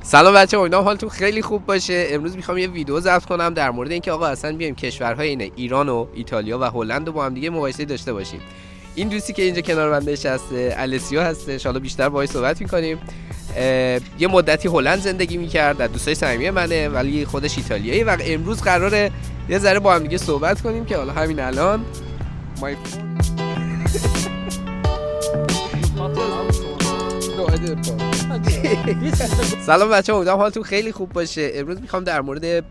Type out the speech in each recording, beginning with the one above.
سلام بچه، امیدوارم حالتون خیلی خوب باشه. امروز میخوام یه ویدیو ضبط کنم در مورد اینکه آقا اصلا بیایم کشورهای اینه ایران و ایتالیا و هلند رو با هم دیگه مقایسه داشته باشیم. این دوستی که اینجا کنار من نشسته السیو هستش، حالا بیشتر باهاش صحبت میکنیم. یه مدتی هلند زندگی میکرد، از دوستای صمیمی منه ولی خودش ایتالیایی و امروز قراره یه ذره با هم دیگه صحبت کنیم که حالا همین الان سلام بچه، امیدوارم حالتون خیلی خوب باشه. امروز میخوام در مورد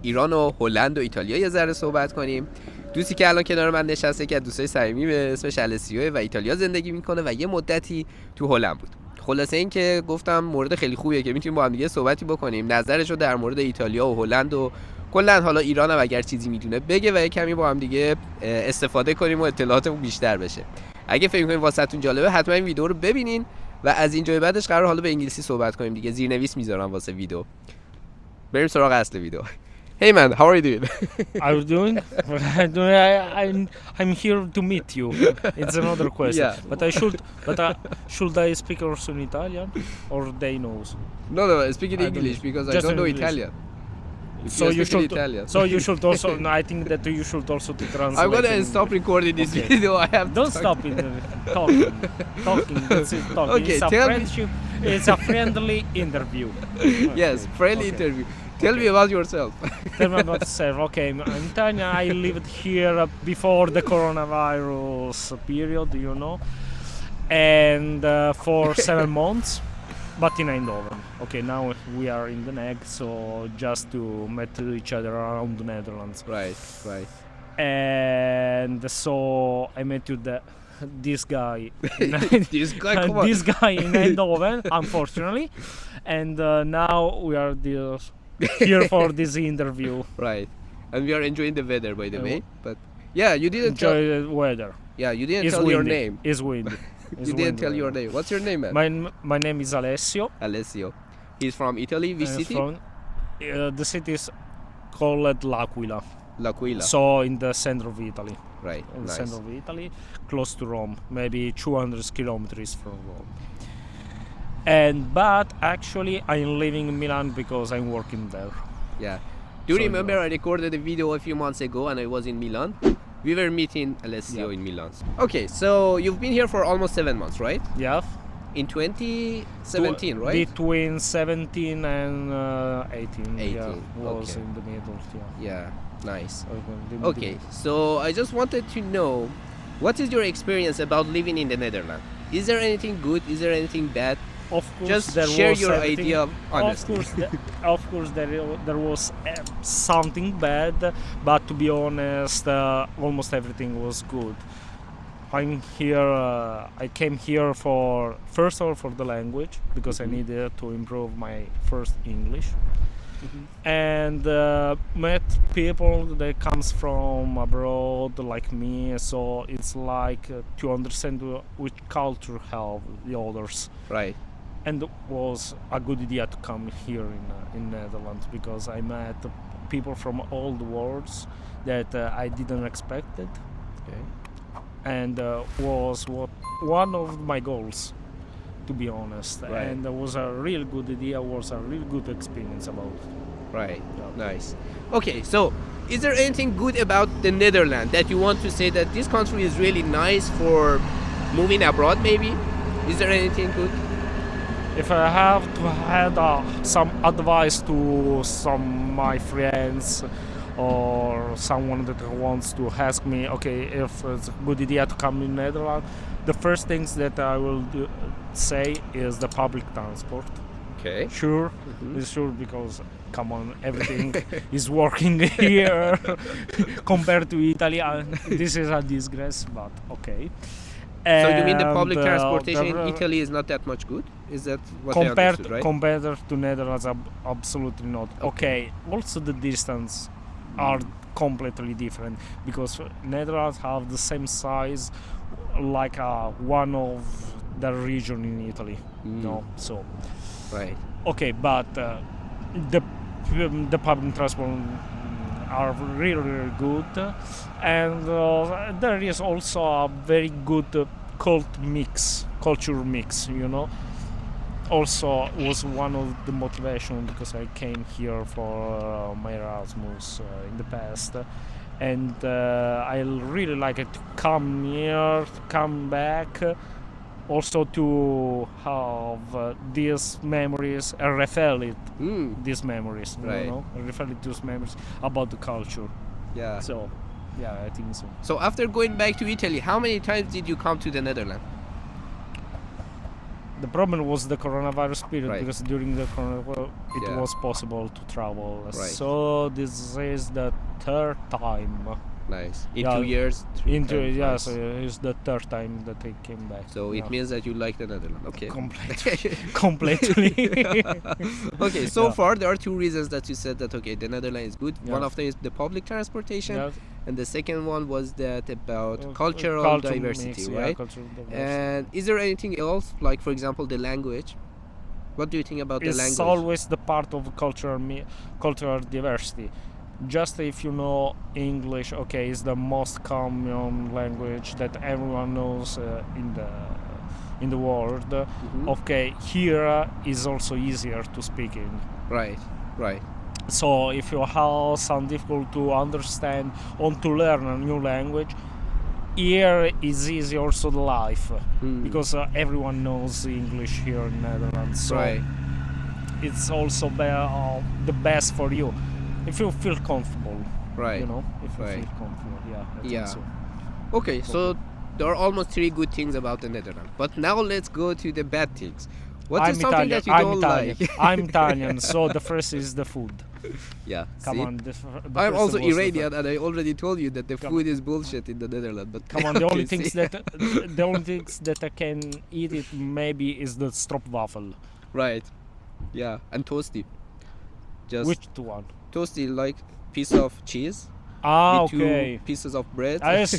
ایران و هلند و ایتالیا یه ذره صحبت کنیم. دوستی که الان کنار من نشسته که از دوستای صمیمی به اسمش السیو و ایتالیا زندگی میکنه و یه مدتی تو هلند بود. خلاصه این که گفتم مورد خیلی خوبیه که میتونیم با هم دیگه صحبتی بکنیم، نظرشو در مورد ایتالیا و هلند و کلا حالا ایران هم اگر چیزی میدونه بگه و یه کمی با هم دیگه استفاده کنیم و اطلاعاتمون بیشتر بشه. اگه فکر کنید واسهتون جالبه حتما این ویدیو رو ببینین و از اینجای بعدش قرار حالا به انگلیسی صحبت کنیم دیگه. زیرنویس میذارم واسه ویدیو. بریم سراغ اصل ویدیو. Hey man, how are you doing? How are you doing? I'm here to meet you. It's another question. Yeah. Should I speak also in Italian or they knows? No, speak in English because I don't know Italian. So you should also. I think that you should also to translate. I'm gonna stop recording this video. I have. Don't stop it. Talking. That's it. Talking. Okay, it's a tell me. friendship. It's a friendly interview. Yes, friendly interview. Tell me about yourself. Tell me about yourself. Okay, I'm Tanya. I lived here before the coronavirus period, you know, and for 7 months, but in Eindhoven. Okay, now we are in the Hague, so just to meet each other around the Netherlands. Right. And so I met this guy. This guy, come on. This guy in Eindhoven, unfortunately, and now we are here for this interview. Right, and we are enjoying the weather, by the way. But yeah, you didn't enjoy the weather. Yeah, you didn't It's tell windy. your name. It's windy. You didn't tell your name. What's your name, man? My name is Alessio. Alessio. He's from Italy. Which city? The city is called L'Aquila. L'Aquila. So in the center of Italy. Right. In the Nice. center of Italy, close to Rome, maybe 200 kilometers from Rome. But actually, I'm living in Milan because I'm working there. Yeah. Do you So remember I recorded a video a few months ago and I was in Milan? We were meeting Alessio in Milan. Okay, so you've been here for almost 7 months, right? Yeah. In 2017, right? Between 17 and 18. 18, Yeah, was okay. in the middle. Yeah, nice. The Okay, so I just wanted to know, what is your experience about living in the Netherlands? Is there anything good? Is there anything bad? Of course, Just there share was your everything. idea of honesty. Of course, there was something bad, but to be honest, almost everything was good. I'm here. I came here for first of all for the language because I needed to improve my first English, and met people that comes from abroad like me. So it's like to understand which culture have the others. Right. And it was a good idea to come here in Netherlands because I met people from all the worlds that I didn't expect it, Okay. and was one of my goals, to be honest. Right. And it was a really good idea. Was a really good experience about it. Right. Yeah. Nice. Okay, so is there anything good about the Netherlands that you want to say that this country is really nice for moving abroad maybe? Is there anything good? If I have to add some advice to some my friends or someone that wants to ask me, okay, if it's a good idea to come in Netherlands, the first things that I will say is the public transport. Okay. Sure, it's sure because come on, everything is working here compared to Italy. This is a disgrace, but okay. So you mean the And, public transportation in the- Italy is not that much good? Is that what I compared understood, right? compared to Netherlands, absolutely not. Okay, also the distance are completely different because Netherlands have the same size like one of the region in Italy. No, so Right. okay, but the public transport are really good, and there is also a very good culture mix, you know. also was one of the motivation because I came here for my Erasmus in the past, and I really like it to come here, to come back, also to have these memories and refill it. These memories, Right. you know, refill it those memories about the culture. Yeah. So, yeah, I think so. So after going back to Italy, how many times did you come to the Netherlands? The problem was the coronavirus period, Right. because during the coronavirus it Yeah. was possible to travel. Right. So this is the third time. Nice. In Yeah. 2 years? Yeah, Nice. so it's the third time that I came back. So yeah. it means that you like the Netherlands. Okay. Completely. Okay, so Yeah. far there are two reasons that you said that okay, the Netherlands is good. Yeah. One of them is the public transportation, Yeah. and the second one was that about Uh, cultural culture diversity, mix, yeah, right? cultural diversity. And is there anything else, like for example the language? What do you think about the It's language? always the part of cultural diversity. Just if you know English, okay, it's the most common language that everyone knows in the world. Mhm. Okay, here is also easier to speak in. Right, right. So if you have some difficult to understand or to learn a new language, here is easy also the life, because everyone knows English here in Netherlands. So Right. it's also the best for you if you feel comfortable. Right. You know, if you Right. feel comfortable. Yeah. I Yeah. Think so. Okay, so there are almost 3 good things about the Netherlands. But now let's go to the bad things. What is something that you don't Italian. like? I'm Italian, so the first is the food. Yeah. Come see? on. I'm also was the Iranian, and I already told you that the Come food is bullshit in the Netherlands. But Come on, the only okay, things see? the only things that I can eat it maybe is the stroopwafel. Right. Yeah, and toasty. Just Which one? toasty, like piece of cheese, Ah, with okay. 2 pieces of bread. It's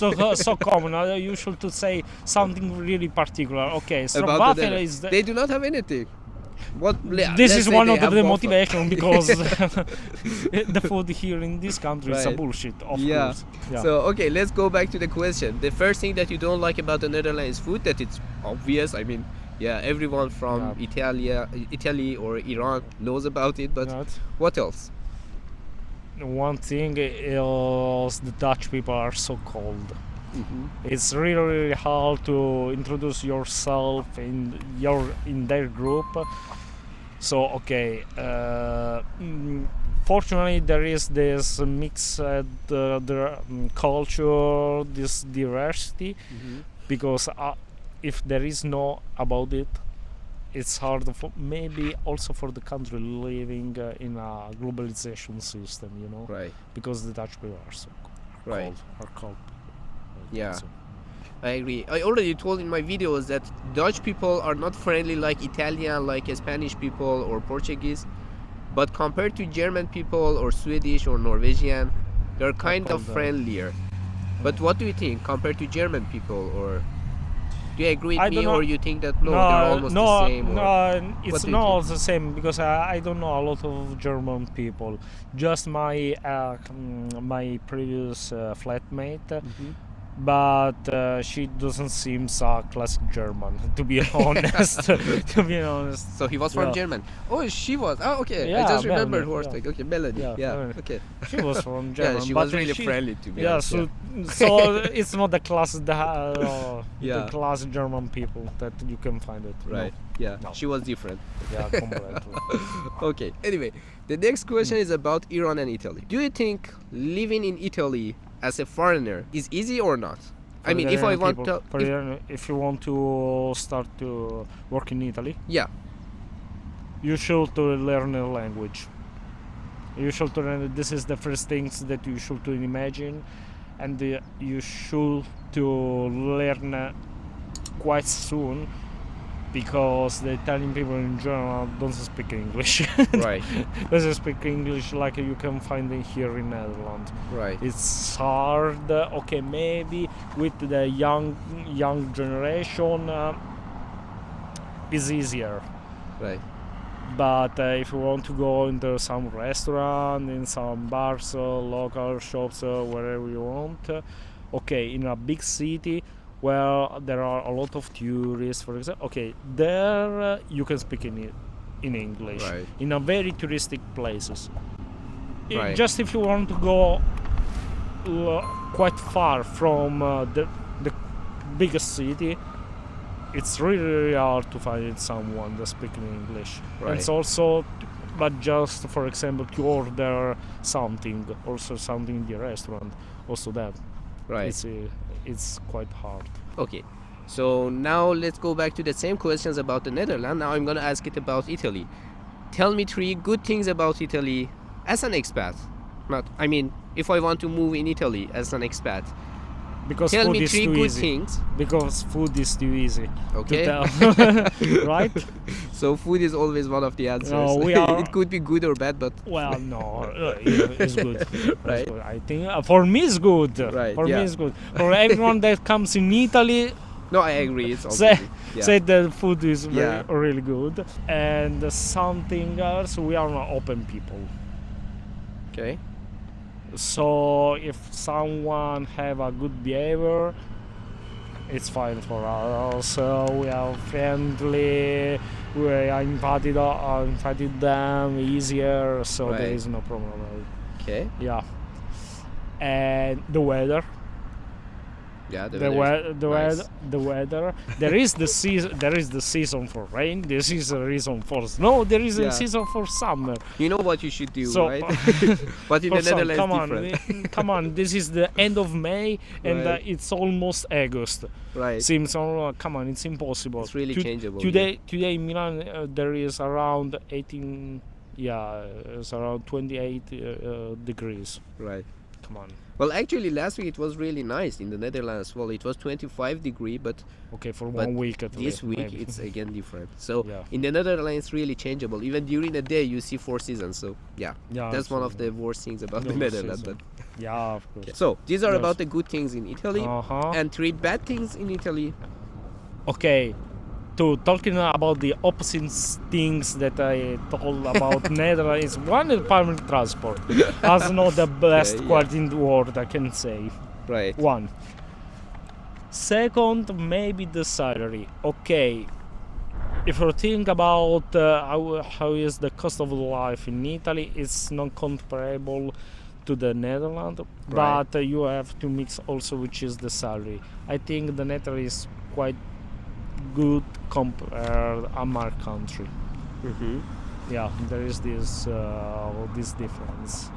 so common. I usually to say something really particular. Okay, About the stroopwafel Netherlands. is the, They do not have anything. What? this let's is say one they of the have waffle. motivation because the food here in this country is a Right. bullshit. Of Yeah. course. Yeah. So okay, let's go back to the question. The first thing that you don't like about the Netherlands is food. That it's obvious. I mean, yeah, everyone from Italy or Iran knows about it. But Right. what else? One thing is the Dutch people are so cold. It's really, really hard to introduce yourself in their group. So okay, fortunately there is this mixed culture, this diversity, because if there is no about it, it's hard for maybe also for the country living in a globalization system, you know, Right. because the Dutch people are so Right. cold. Yeah. So, I agree. I already told in my videos that Dutch people are not friendly like Italian, like Spanish people or Portuguese, but compared to German people or Swedish or Norwegian, they're kind of colder. friendlier. But what do you think compared to German people, or do you agree I with me, don't know. or you think that they're almost the same? Or No, what it's do you not the same because I don't know a lot of German people. Just my my previous flatmate, but she doesn't seem so classic German, to be honest. To be honest. So he was from Yeah. German. Oh, she was. Oh, okay. I Yeah, just remembered Melanie, horse. yeah. Okay, Melody. Yeah, Yeah. Melanie. Okay. She was from German. Yeah, she but was really friendly to me. Yeah, so it's not the class Yeah. the class German people that you can find it. no. Right. Yeah. No. She was different. Yeah, completely. Okay. Anyway, the next question is about Iran and Italy. Do you think living in Italy as a foreigner is easy or not? I mean, if I want to, if you want to start to work in Italy, yeah, you should to learn a language. You should to learn. This is the first things that you should to imagine, and you should to learn quite soon, because the Italian people in general don't speak English. right, Doesn't speak English like you can find it here in Netherlands. right, It's hard. Okay, maybe with the young generation, it's easier. right, But if you want to go into some restaurant, in some bars, local shops, wherever you want, okay, in a big city, where there are a lot of tourists, for example. Okay, there you can speak in English. Right. In a very touristic places. Right. Just if you want to go quite far from the biggest city, it's really hard to find someone that speaks English. Right. It's also, but just for example, to order something, also something in the restaurant, also that. Right. It's quite hard. Okay. So now let's go back to the same questions about the Netherlands. Now I'm going to ask it about Italy. Tell me 3 good things about Italy as an expat. I mean, if I want to move in Italy as an expat. Because Tell food me is 3 too good easy. things. Because food is too easy. Okay. To tell. Right? So food is always one of the answers. No, we are- It could be good or bad, but Well, no, it's good. Right. It's good. I think for me it's good. Right, For yeah. me it's good. For everyone that comes in Italy, no, I agree. It's also say good. Yeah. say that food is Yeah. really good. And something else, we are not open people. Okay. So if someone have a good behavior, it's fine for us. We are friendly. We invited them easier, so Right. there is no problem. Okay. Yeah. And the weather. Yeah. The nice. weather. There is the season. There is the season for rain. There is a season for snow. There is Yeah. a season for summer. You know what you should do, So, right? But in For the some, Netherlands, come on, different. come on. This is the end of May, and Right. it's almost August. Right. Seems come on, it's impossible. It's really changeable. Today in Milan there is around 18. Yeah, it's around 28 degrees. Right. Come on. Well, actually, last week it was really nice in the Netherlands. Well, it was 25 degree, but Okay, for But 1 week at this least. week maybe. it's again different. So Yeah. in the Netherlands, it's really changeable. Even during the day, you see 4 seasons. So yeah, Yeah, that's one of absolutely. the worst things about the No, Netherlands. season. But Yeah, of course. so these are Yes. about the good things in Italy, and 3 bad things in Italy. Okay, talking about the opposite things that I told about Netherlands, one is public transport. That's not the best yeah. quality in the world, I can say. Right. One. Second, maybe the salary. Okay, if you think about how is the cost of life in Italy, it's not comparable to the Netherlands, Right. but you have to mix also which is the salary. I think the Netherlands is quite good compared to our country. Mm-hmm. Yeah, there is this difference.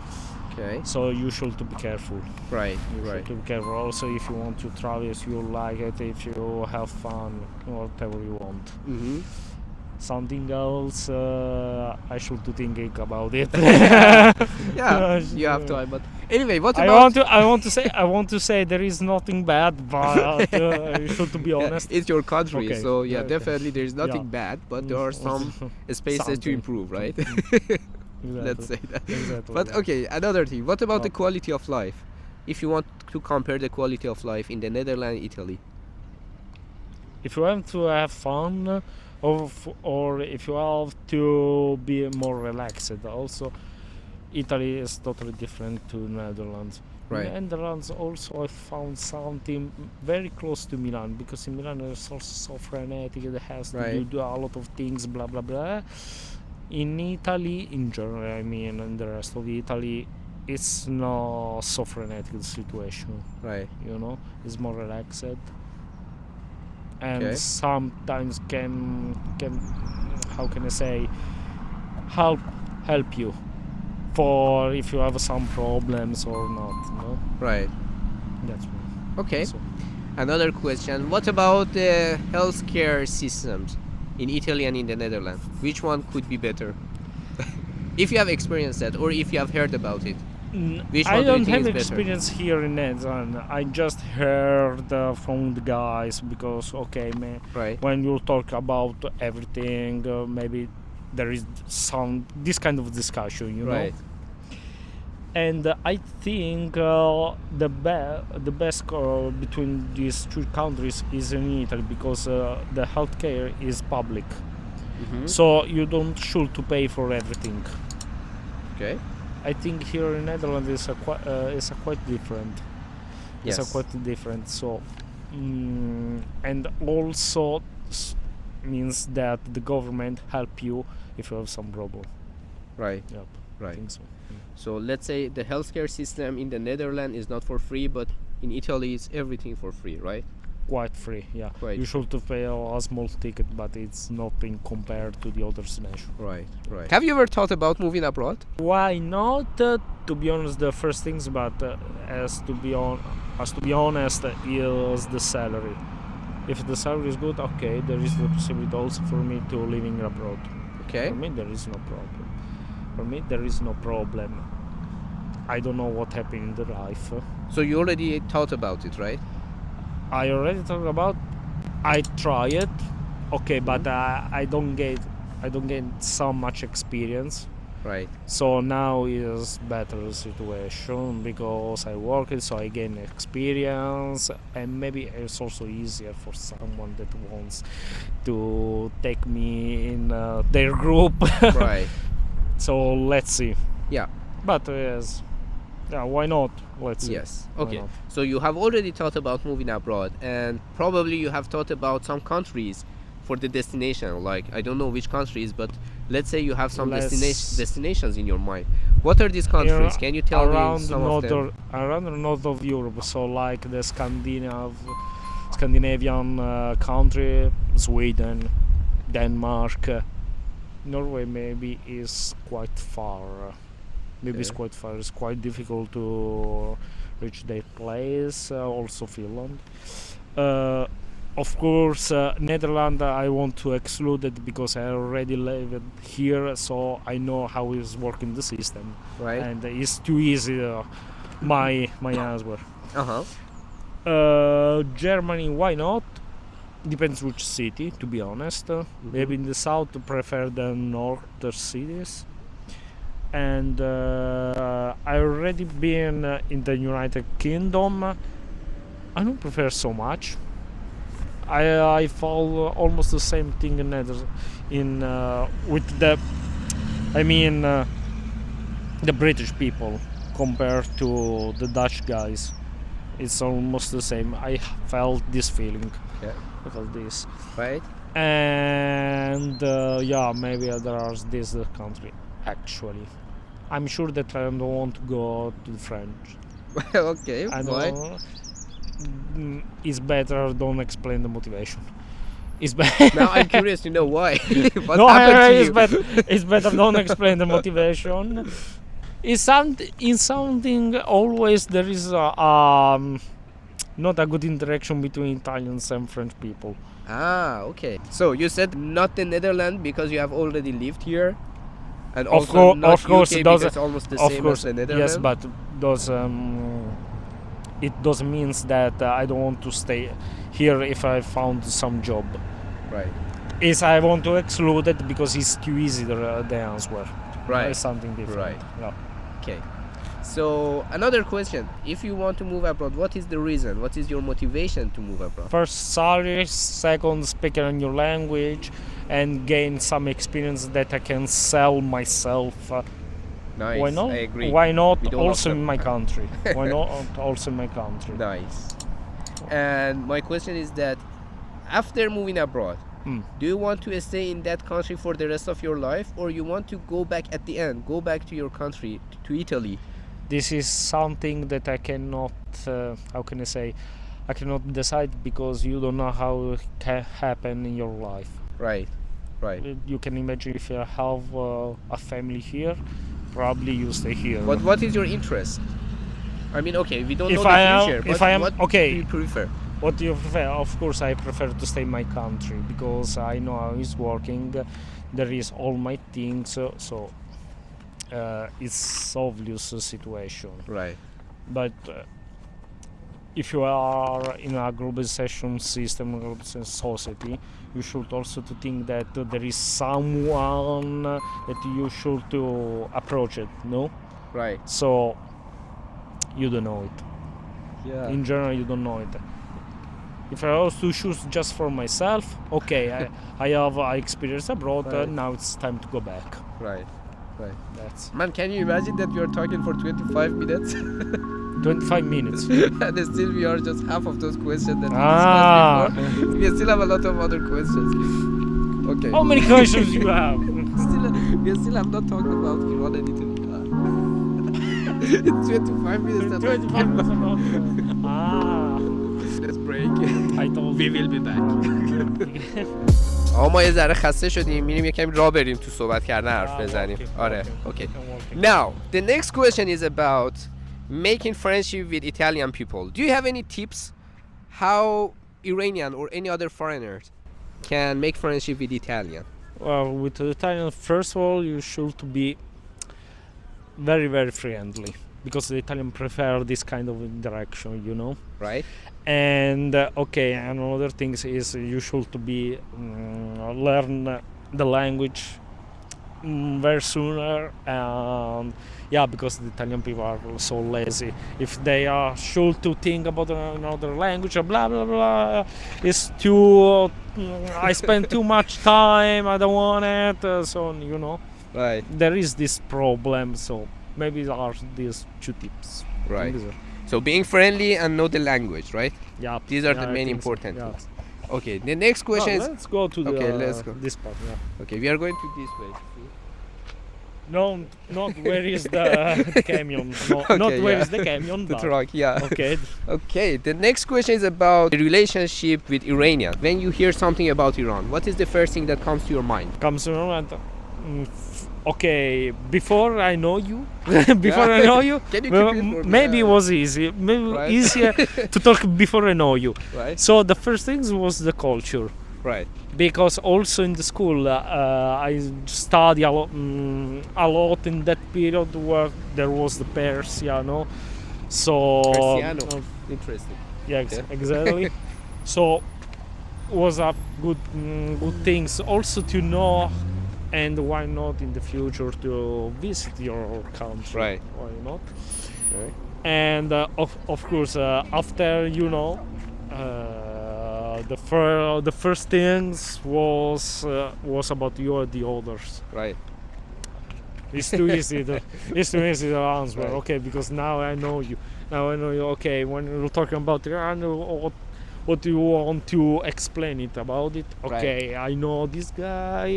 Okay. So you should to be careful. Right. You Right. should to be careful. Also, if you want to travel, if you like it, if you have fun, whatever you want. Mm-hmm. Something else, I should to thinking about it. Yeah, you have time. But anyway, what I about? want to say there is nothing bad, but you should to be Yeah, honest. it's your country, Okay. so yeah, Okay. definitely there is nothing Yeah. bad, but there are some spaces to Something. improve, right? Let's say that. Exactly. But yeah. okay, another thing. What about the Okay. quality of life? If you want to compare the quality of life in the Netherlands, Italy. If you want to have fun, or if you have to be more relaxed, also Italy is totally different to Netherlands. Right. In Netherlands also I found something very close to Milan, because in Milan it's also so frenetic, it has to Right. do a lot of things, blah blah blah. In Italy, in general, I mean, and the rest of Italy, it's not so frenetic the situation. Right. You know, it's more relaxed, and Okay. sometimes can how can I say help you for if you have some problems or not. You know, Right. that's one. Okay. So, Another question. What about the healthcare systems in Italy and in the Netherlands? Which one could be better? If you have experienced that, or if you have heard about it. Which I one do you don't think have is better? experience here in Netherlands. I just heard from the guys, because okay, man, Right. when you talk about everything, maybe there is this kind of discussion, you Right. know. And I think the best between these two countries is in Italy, because the healthcare is public, Mm-hmm. so you don't should to pay for everything. Okay. I think here in Netherlands is quite different. Yes. It's quite different. So and also means that the government help you if you have some problem. Right. Yep. I Right. think so. So let's say the healthcare system in the Netherlands is not for free, but in Italy it's everything for free, right? Quite free, yeah. Quite You should pay a small ticket, but it's nothing compared to the other nations. Right. Right. Have you ever thought about moving abroad? Why not? To be honest, the first things, but as to be honest, is the salary. If the salary is good, okay, there is the possibility also for me to living abroad. Okay. For me, there is no problem. I don't know what happened in the life. So you already thought about it, right? I already talked about. I try it, okay, but I don't get so much experience. Right. So now is better situation because I work it, so I gain experience, and maybe it's also easier for someone that wants to take me in their group. Right. So let's see. Yeah. But yes, yeah, why not? Let's see. Yes. Why Okay. not? So you have already thought about moving abroad, and probably you have thought about some countries for the destination. Like, I don't know which countries, but let's say you have some destinations in your mind. What are these countries? Can you tell me some of them? Around the north of Europe, so like the Scandinavian country, Sweden, Denmark, Norway maybe is quite far. It's quite difficult to reach that place. Also Finland. Of course, Netherlands I want to exclude it because I already live here, so I know how is working the system. Right. And it's too easy. My answer. Germany, why not? Depends which city, to be honest. Maybe in the south prefer the northern cities. And I already been in the United Kingdom. I don't prefer so much. I follow almost the same thing with the British people compared to the Dutch guys. It's almost the same. I felt this feeling. Yeah. I felt this. Right. And maybe there are this country actually. I'm sure that I don't want to go to the French. Okay. Why? It's better don't explain the motivation. It's better. Now I'm curious to know why. What No, happened to you? it's better don't explain the motivation. In something always there is not a good interaction between Italians and French people. Ah, okay. So you said not the Netherlands because you have already lived here, and Of also not of course, UK it because does. it's almost the Of same course, as the Netherlands. yes, but it doesn't mean that I don't want to stay here if I found some job. Right. Is I want to exclude it because it's too easy the answer. Right. It's something different. Right. Yeah. Okay. So another question: if you want to move abroad, what is the reason? What is your motivation to move abroad? First, salary. Second, speaking a new language, and gain some experience that I can sell myself. Nice. Why not? I agree. Why not We don't also have in my country? Why not also in my country? Nice. And my question is that after moving abroad, do you want to stay in that country for the rest of your life, or you want to go back at the end, go back to your country, to Italy? This is something that I cannot, how can I say, I cannot decide because you don't know how it can happen in your life. Right, right. You can imagine if you have a family here, probably you stay here. But what is your interest? I mean, okay, we don't know If I the am- future, if but I am- what okay. do you prefer? What do you prefer? Of course, I prefer to stay in my country because I know how it's working. There is all my things, so it's obvious situation. Right. But if you are in a globalization system, globalization society, you should also to think that there is someone that you should to approach it. No, Right. so you don't know it. Yeah. In general, you don't know it. If I was to choose just for myself, okay, I have experience abroad. Right. Now it's time to go back. Right. Right. That's Man, can you imagine that we are talking for 25 minutes? 25 minutes. And still we are just half of those questions that we discussed before. We still have a lot of other questions. Okay. How many questions you have? We still have not talked about Iran and Italy. It's 25 minutes. 25 minutes about Let's break. I told We will be back. ما یه ذره خسته شدیم، میریم یکم راه بریم تو صحبت کردن حرف بزنیم. آره. Okay. Now, the next question is about making friendship with Italian people. Do you have any tips how Iranian or any other foreigners can make friendship with Italian? Well, with the Italian, first of all, you should be very, very friendly, because the Italian prefer this kind of interaction, you know. Right. And okay, and another things is you should be learn the language very sooner. And yeah, because the Italian people are so lazy. If they are should to think about another language, blah blah blah, it's too. I spend too much time. I don't want it. So you know. Right. There is this problem, so maybe there are these two tips. Right. So being friendly and know the language, right? Yeah. These are the main important things. Okay. The next question is. Let's go to let's go. This part. Yeah. Okay, we are going to this way. No, not where is the camion. No, Okay, not where yeah. is the camion. The but- truck, yeah. Okay. Okay, the next question is about the relationship with Iranian. When you hear something about Iran, what is the first thing that comes to your mind? Comes around. Okay, before I know you, before I know you, Can you keep it for me? maybe it was easy, maybe Right. easier to talk before I know you. Right. So the first things was the culture, Right. because also in the school I study a lot in that period where there was the Persia, no? So Persiano. Interesting. yeah, Okay. exactly. So was a good things also to know, and why not in the future to visit your country? Right. Why not? Okay. And of course after you know the first things was about you and the others. Right. It's too easy. It's too easy to answer. Right. Okay, because now I know you. Now I know you. Okay, when you're talking about Iran, what do you want to explain it about it? Okay, I know this guy.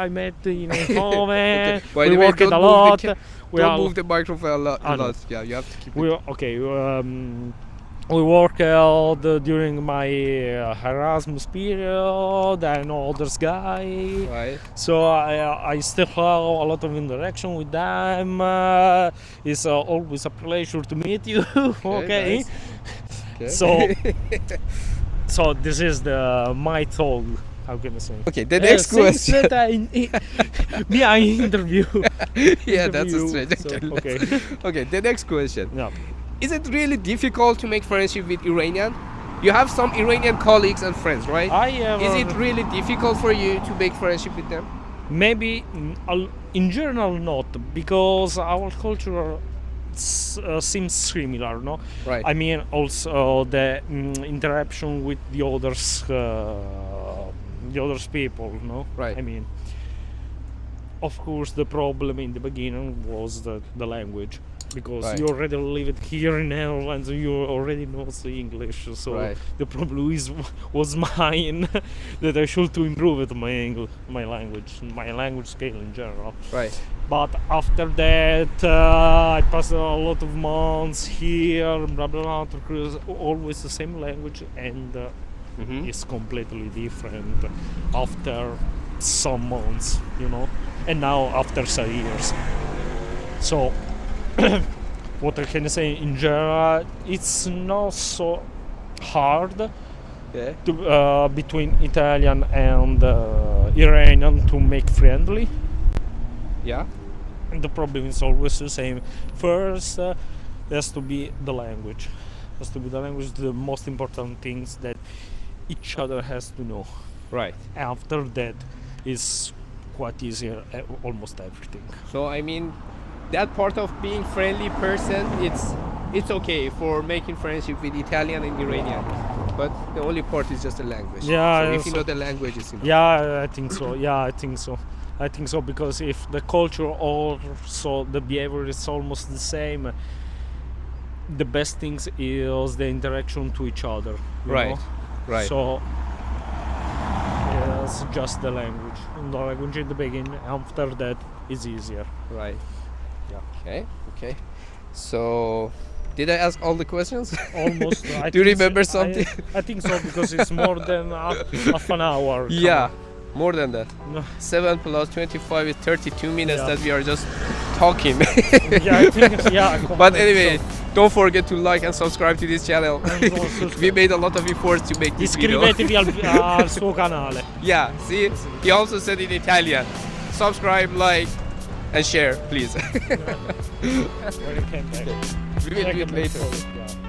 I met in Eindhoven. By We the way, worked don't a move lot. the Don't move the microphone a lot. I know. Yeah, you have to keep We it. okay. We worked during my Erasmus period. I know this guy. Right. So I still have a lot of interaction with them. It's always a pleasure to meet you. Okay. Nice. Okay. So this is my thought. How can I say? Okay, the next question. Me, I interview. Yeah, that's a strange. So, okay. Okay, the next question. Yeah. Is it really difficult to make friendship with Iranian? You have some Iranian colleagues and friends, right? I have. Is it really difficult for you to make friendship with them? Maybe in general not, because our culture seems similar, no? Right. I mean, also the interaction with the others people, no? Right. I mean, of course, the problem in the beginning was the language, because Right. you already live here in Netherlands, so you already know the English. So Right. the problem was mine that I should to improve it my language skill in general. Right. But after that, I passed a lot of months here, blah blah blah, to always the same language, and it's completely different after some months, you know, and now after some years. So, what I can say in general, it's not so hard Yeah. to, between Italian and Iranian to make friendly. Yeah. And the problem is always the same. First, has to be the language. Has to be the language, the most important things that each other has to know. Right. After that, is quite easier, almost everything. So I mean, that part of being friendly person, it's okay for making friendship with Italian and Iranian, but the only part is just the language. Yeah, So if you so- know the language, it's enough. Yeah, I think so. I think so, because if the culture also the behavior is almost the same, the best things is the interaction to each other. You Right. know? Right. So it's just the language. The language in the beginning. After that, it's easier. Right. Yeah. Okay. So, did I ask all the questions? Almost. I Do you think remember so. something? I think so because it's more than half an hour. Yeah, more than that. No. 7 plus 25 is 32 minutes Yeah. that we are just talking. Yeah, I think, yeah. But anyway, don't forget to like and subscribe to this channel. So. We made a lot of efforts to make this video. Iscrivetevi al suo canale. Yeah, see? He also said in Italian. Subscribe, like, and share, please. When you came back. We will do it later. Yeah.